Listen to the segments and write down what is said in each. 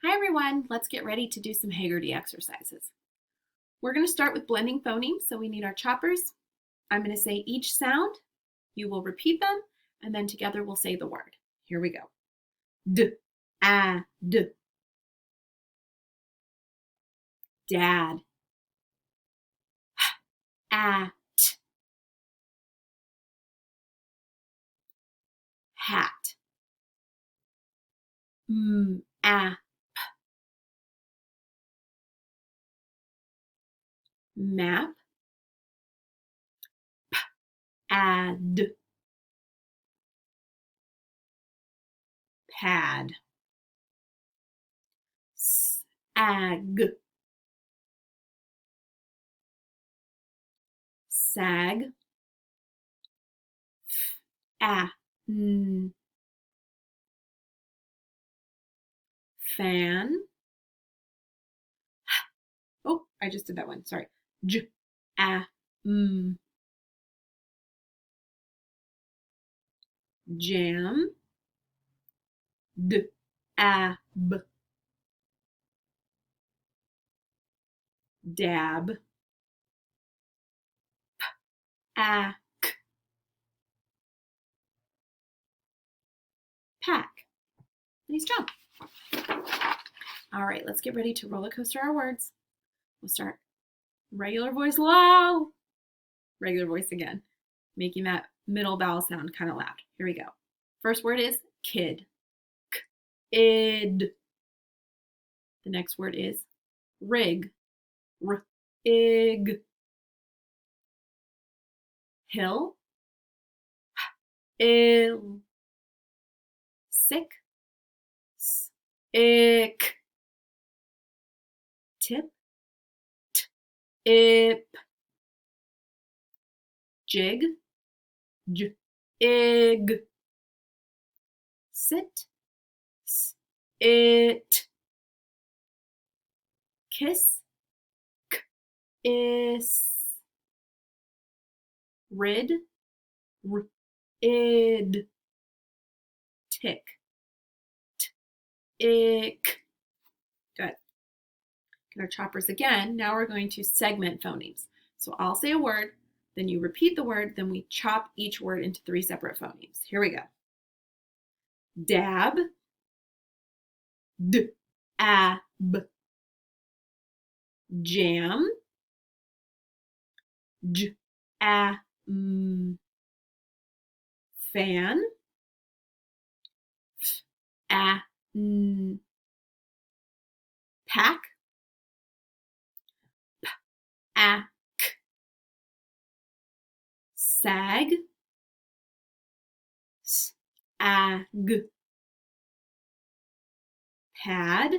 Hi everyone, let's get ready to do some Heggerty exercises. We're going to start with blending phonemes, so we need our choppers. I'm going to say each sound, you will repeat them, and then together we'll say the word. Here we go. D, a, d. Dad. At. Hat. A. Map. Add. Pad. Sag. Sag. Fan. Oh, I just did that one. Sorry. Jam. Dab. Dab. Ack. Pack. Nice job. All right, let's get ready to roller coaster our words. We'll start regular voice low. Regular voice again, making that middle vowel sound kind of loud. Here we go. First word is kid. K-id. The next word is rig. R-ig. Hill. H-ill. Sick. S-ick. Tip. T-ip. Jig. J-ig. Sit. S-it. Kiss. K-is. Rid. R-id. Tick. T-ick. Good. Get our choppers again. Now we're going to segment phonemes. So I'll say a word, then you repeat the word, then we chop each word into 3 separate phonemes. Here we go. Dab. D-ab. Jam. J-am. Fan. F-an. Pack. P-ack. Sag. S-ag. Pad.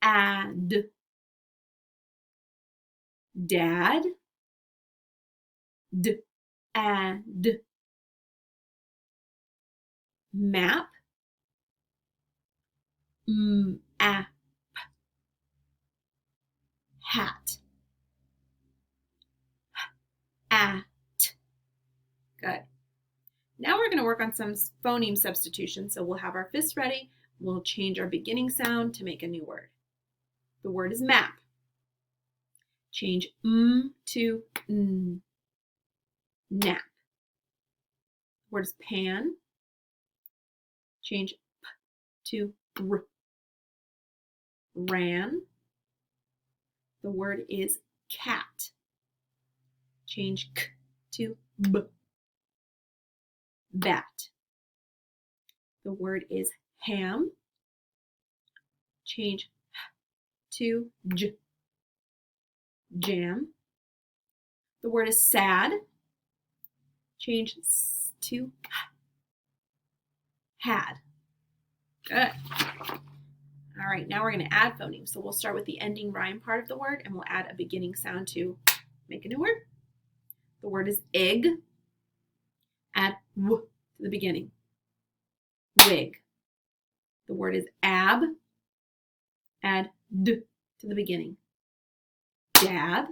P-add. Dad. D-add. Map. M-app. Hat. At. Good. Now we're going to work on some phoneme substitution. So we'll have our fists ready. We'll change our beginning sound to make a new word. The word is map. Change to n. Nap. The word is pan. Change p to r. Ran. The word is cat. Change k to b. Bat. The word is ham. Change h to j. Jam. The word is sad. Change s to h. Had. Good. All right, now we're going to add phonemes. So we'll start with the ending rhyme part of the word, and we'll add a beginning sound to make a new word. The word is egg. Add w to the beginning. Wig. The word is ab. Add d to the beginning. Dab.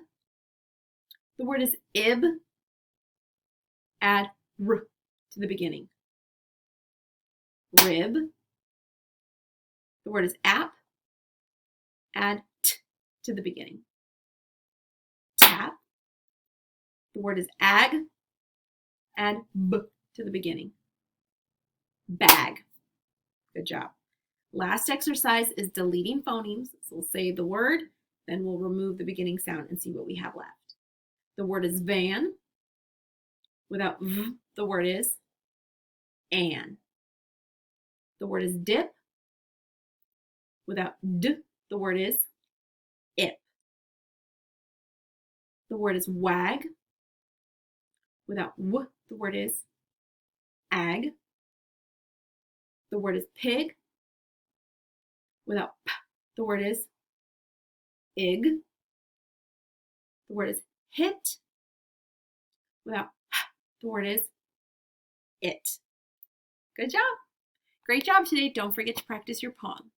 The word is ib. Add r to the beginning. Rib. The word is app. Add t to the beginning. Tap. The word is ag. Add b to the beginning. Bag. Good job. Last exercise is deleting phonemes. So we'll say the word, then we'll remove the beginning sound and see what we have left. The word is van. Without v, the word is an. The word is dip. Without d, the word is ip. The word is wag. Without w, the word is ag. The word is pig. Without p, the word is ig. The word is hit. Without p, the word is it. Good job. Great job today. Don't forget to practice your poem.